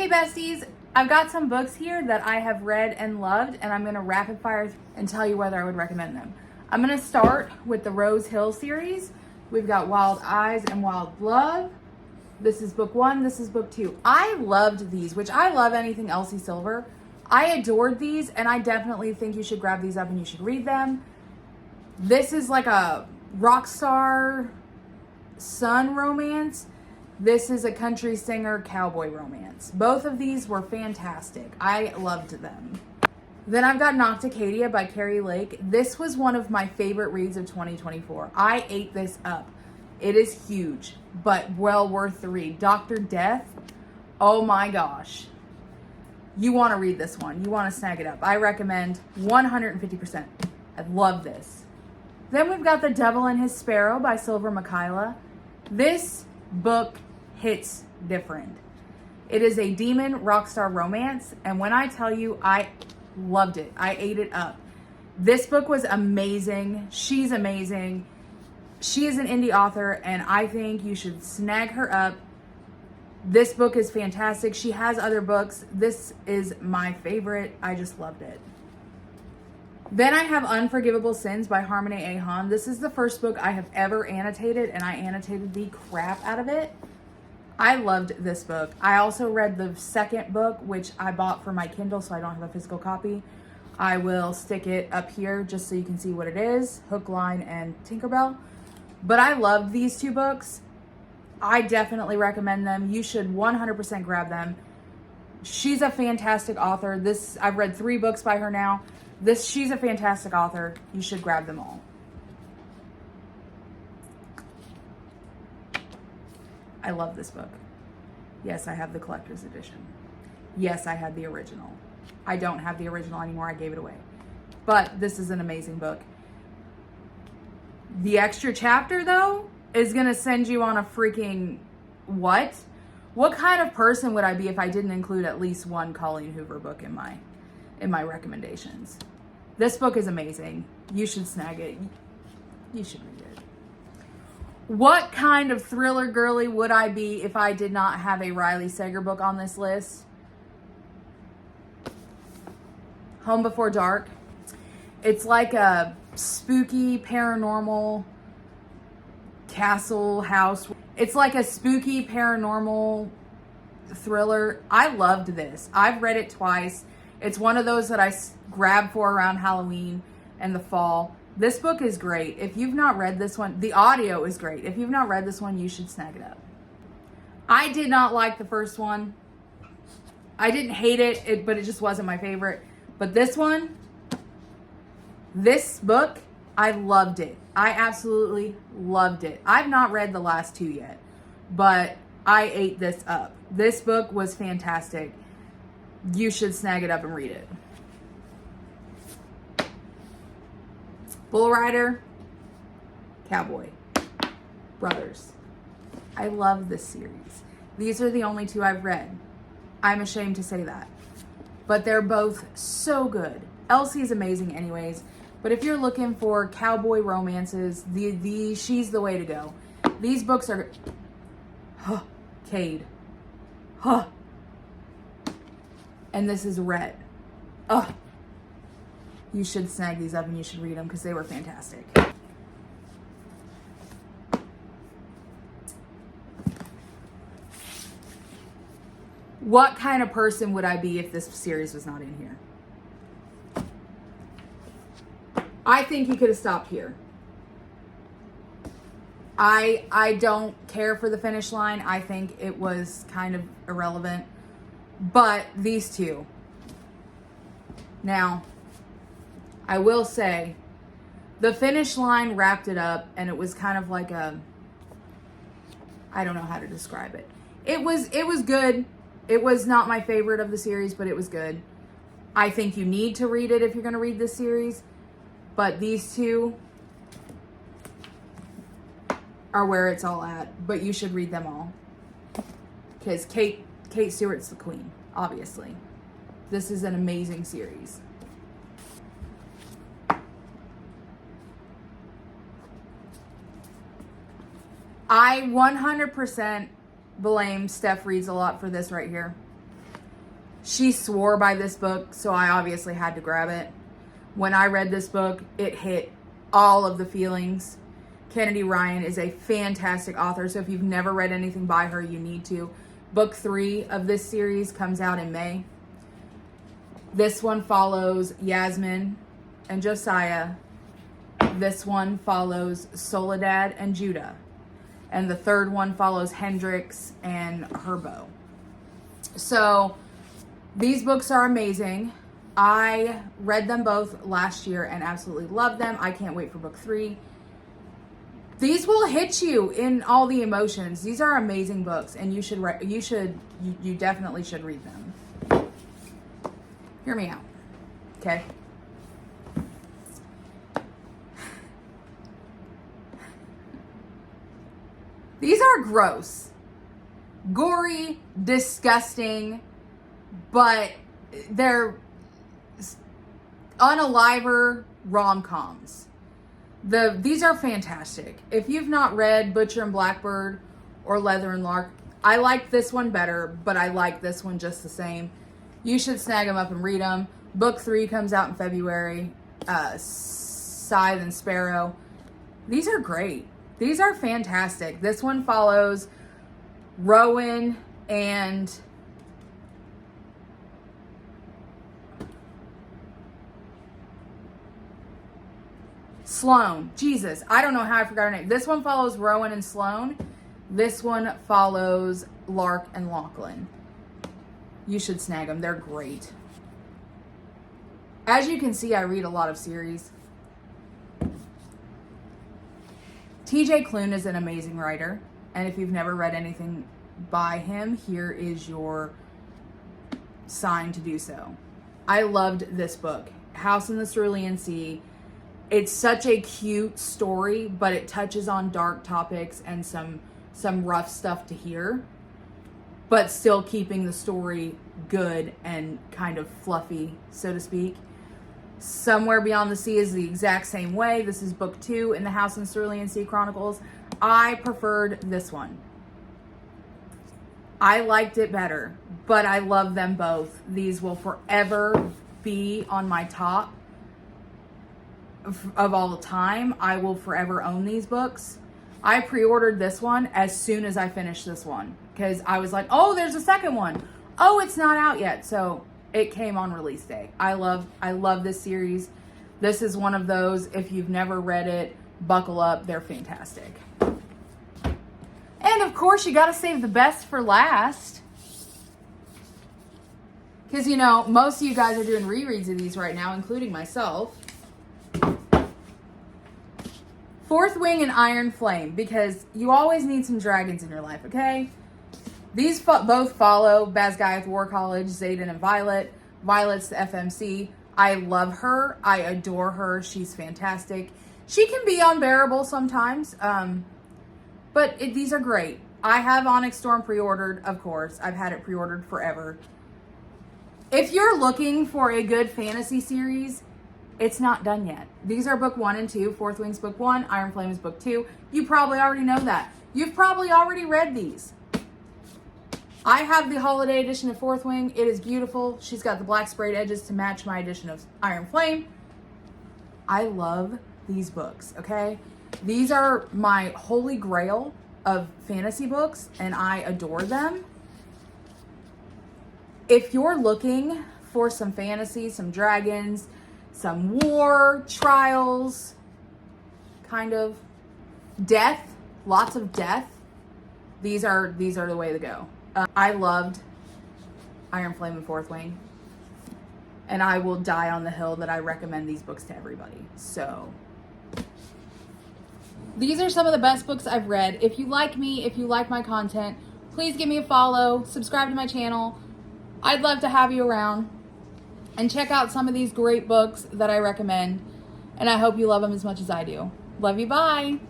Hey besties, I've got some books here that I have read and loved, and I'm going to rapid fire and tell you whether I would recommend them. I'm going to start with the Rose Hill series. We've got Wild Eyes and Wild Love. This is book 1, this is book 2. I loved these, which I love anything Elsie Silver. I adored these, and I definitely think you should grab these up and you should read them. This is like a rock star son romance. This is a country singer cowboy romance. Both of these were fantastic. I loved them. Then I've got Nocticadia by Carrie Lake. This was one of my favorite reads of 2024. I ate this up. It is huge, but well worth the read. Dr. Death, oh my gosh. You want to read this one. You want to snag it up. I recommend 150%. I love this. Then we've got The Devil and His Sparrow by Silver Michaela. This book hits different. It is a demon rockstar romance, and when I tell you, I loved it. I ate it up. This book was amazing. She's amazing. She is an indie author, and I think you should snag her up. This book is fantastic. She has other books. This is my favorite. I just loved it. Then I have Unforgivable Sins by Harmony A. Hahn. This is the first book I have ever annotated, and I annotated the crap out of it. I loved this book. I also read the second book, which I bought for my Kindle, so I don't have a physical copy. I will stick it up here just so you can see what it is. Hook, Line, and Tinkerbell. But I loved these two books. I definitely recommend them. You should 100% grab them. She's a fantastic author. I've read 3 books by her now. She's a fantastic author. You should grab them all. I love this book. Yes, I have the collector's edition. Yes, I had the original. I don't have the original anymore. I gave it away. But this is an amazing book. The extra chapter, though, is going to send you on a freaking what? What kind of person would I be if I didn't include at least one Colleen Hoover book in my recommendations? This book is amazing. You should snag it. You should read it. What kind of thriller girly would I be if I did not have a Riley Sager book on this list? Home Before Dark. It's like a spooky, paranormal castle house. It's like a spooky, paranormal thriller. I loved this. I've read it twice. It's one of those that I grab for around Halloween and the fall. This book is great. If you've not read this one, the audio is great. If you've not read this one, you should snag it up. I did not like the first one. I didn't hate it, but it just wasn't my favorite. But this one, this book, I loved it. I absolutely loved it. I've not read the last 2 yet, but I ate this up. This book was fantastic. You should snag it up and read it. Bull Rider, Cowboy, Brothers. I love this series. These are the only 2 I've read. I'm ashamed to say that. But they're both so good. Elsie's amazing anyways. But if you're looking for cowboy romances, she's the way to go. These books are... Cade. And this is Red. You should snag these up and you should read them because they were fantastic. What kind of person would I be if this series was not in here? I think you could have stopped here. I don't care for the finish line. I think it was kind of irrelevant. But these 2. Now, I will say, the finish line wrapped it up, and it was kind of like I don't know how to describe it. It was good. It was not my favorite of the series, but it was good. I think you need to read it if you're going to read this series. But these 2 are where it's all at. But you should read them all. Because Kate Stewart's the queen, obviously. This is an amazing series. I 100% blame Steph Reads a lot for this right here. She swore by this book, so I obviously had to grab it. When I read this book, it hit all of the feelings. Kennedy Ryan is a fantastic author, so if you've never read anything by her, you need to. Book 3 of this series comes out in May. This one follows Yasmin and Josiah. This one follows Soledad and Judah. And the third one follows Hendrix and Herbo. So these books are amazing. I read them both last year and absolutely loved them. I can't wait for book 3. These will hit you in all the emotions. These are amazing books, and you definitely should read them. Hear me out, okay? These are gross, gory, disgusting, but they're unaliver rom-coms. These are fantastic. If you've not read Butcher and Blackbird or Leather and Lark, I like this one better, but I like this one just the same. You should snag them up and read them. Book 3 comes out in February. Scythe and Sparrow. These are great. These are fantastic. This one follows Rowan and Sloane. Jesus, I don't know how I forgot her name. This one follows Rowan and Sloane. This one follows Lark and Lachlan. You should snag them. They're great. As you can see, I read a lot of series. TJ Klune is an amazing writer. And if you've never read anything by him, here is your sign to do so. I loved this book, House in the Cerulean Sea. It's such a cute story, but it touches on dark topics and some rough stuff to hear, but still keeping the story good and kind of fluffy, so to speak. Somewhere Beyond the Sea is the exact same way. This is book 2 in the House in the Cerulean Sea Chronicles. I preferred this one. I liked it better, but I love them both. These will forever be on my top of all time. I will forever own these books. I pre-ordered this one as soon as I finished this one because I was like, oh, there's a second one. Oh, it's not out yet. So it came on release day. I love this series. This is one of those, if you've never read it, buckle up. They're fantastic. And of course, you got to save the best for last. Because, you know, most of you guys are doing rereads of these right now, including myself. Fourth Wing and Iron Flame, because you always need some dragons in your life, okay? These both follow Basgiath War College, Xaden and Violet. Violet's the FMC. I love her. I adore her. She's fantastic. She can be unbearable sometimes, but these are great. I have Onyx Storm pre-ordered, of course. I've had it pre-ordered forever. If you're looking for a good fantasy series, it's not done yet. These are book 1 and 2. Fourth Wing's book 1. Iron Flame is book 2. You probably already know that. You've probably already read these. I have the holiday edition of Fourth Wing. It is beautiful. She's got the black sprayed edges to match my edition of Iron Flame. I love these books, okay? These are my holy grail of fantasy books, and I adore them. If you're looking for some fantasy, some dragons, some war, trials, kind of death, lots of death, these are the way to go. I loved Iron Flame and Fourth Wing, and I will die on the hill that I recommend these books to everybody. So these are some of the best books I've read. If you like me, if you like my content, please give me a follow, subscribe to my channel. I'd love to have you around, and check out some of these great books that I recommend, and I hope you love them as much as I do. Love you, bye!